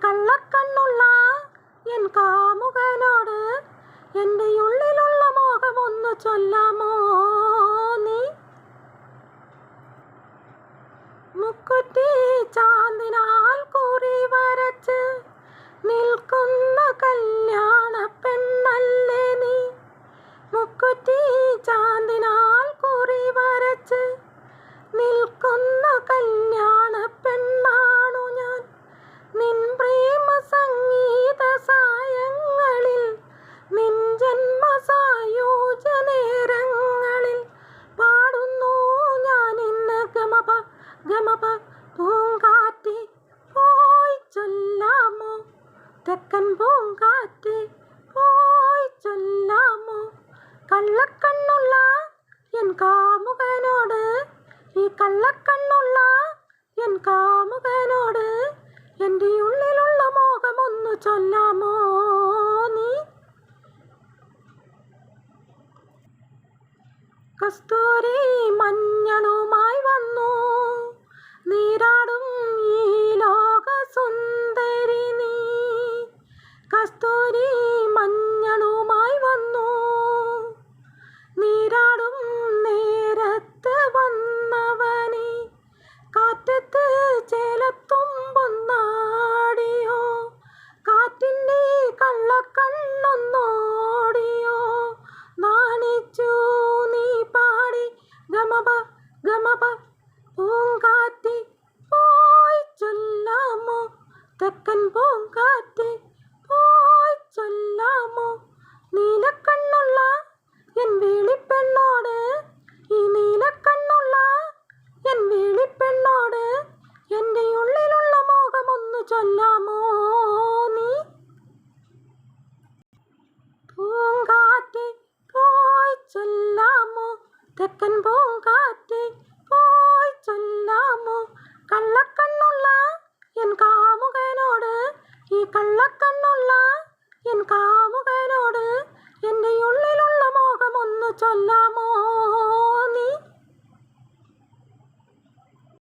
കള്ളക്കണ്ണുള്ള N കാമുകനോട് എൻ്റെ ഉള്ളിലുള്ള മോഹമൊന്നു ചൊല്ലാമോ നീ? മുക്കുറ്റി ചാന്തിനാൽ കുറി വരച്ച് നിൽക്കുന്ന കല്യാണ പെണ്ണല്ലേ നീ? മുക്കുറ്റി ചാന്തിനാൽ കുറി വരച്ച് നിൽക്കുന്ന കല്യാണ പെണ്ണാണു ഞാൻ. നിൻ പ്രേമ സംഗീത സായങ്ങളിൽ, നിൻ ജന്മ സായൂജ നേരങ്ങളിൽ പാടുന്നു ഞാൻ ഇന്ന് ഗമപ ഗമപ. പൂങ്കാറ്റ് പോയി ചൊല്ലാമോ, തെക്കൻ പൂങ്കാറ്റ് പോയി ചൊല്ലാമോ? കള്ളക്കണ്ണുള്ള എൻ കാമുകനോട്, ഈ കള്ളക്കണ്ണുള്ള എൻ കാമുകനോട് എൻ്റെ ഉള്ളിലുള്ള മോഹമൊന്നു ചൊല്ലാമോ നീ? കസ്തൂരി മഞ്ഞളുമായി വന്നു നീരാടും ഈ ലോക സുന്ദരി നീ. കസ്തൂരി മഞ്ഞളുമായി വന്നു നീരാടും നേരത്ത് വന്നവനെ, കാറ്റത്ത് ചേലത്തുമ്പൊന്നാടിയോ, കാറ്റിൻ്റെ കള്ളക്കണ്ണൊന്നോടിയോ, നാണിച്ചു നീ പാടി ഗമപ ഗമപ. പൂങ്കാറ്റ് പോയി ചൊല്ലാമോ, തെക്കൻ പൂങ്കാറ്റ് പോയി ചൊല്ലാമോ? നീലക്കണ്ണുള്ള എൻ വേളിപ്പെണ്ണോട്, ഈ നീലക്കണ്ണുള്ള എൻ വേളിപ്പെണ്ണോട് എൻ്റെ ഉള്ളിലുള്ള മോഹമൊന്നു ചൊല്ലാമോ നീ? പൂങ്കാറ്റ് പോയി ചൊല്ലാമോ, തെക്കൻ പൂങ്കാറ്റ് പോയി ചൊല്ലാമോ? കള്ളക്കണ്ണുള്ള എൻ കാമുകനോട്, ഈ കള്ളക്കണ്ണുള്ള എൻ കാമുകനോട് എൻ്റെ ഉള്ളിലുള്ള മോഹമൊന്നു ചൊല്ലാമോ?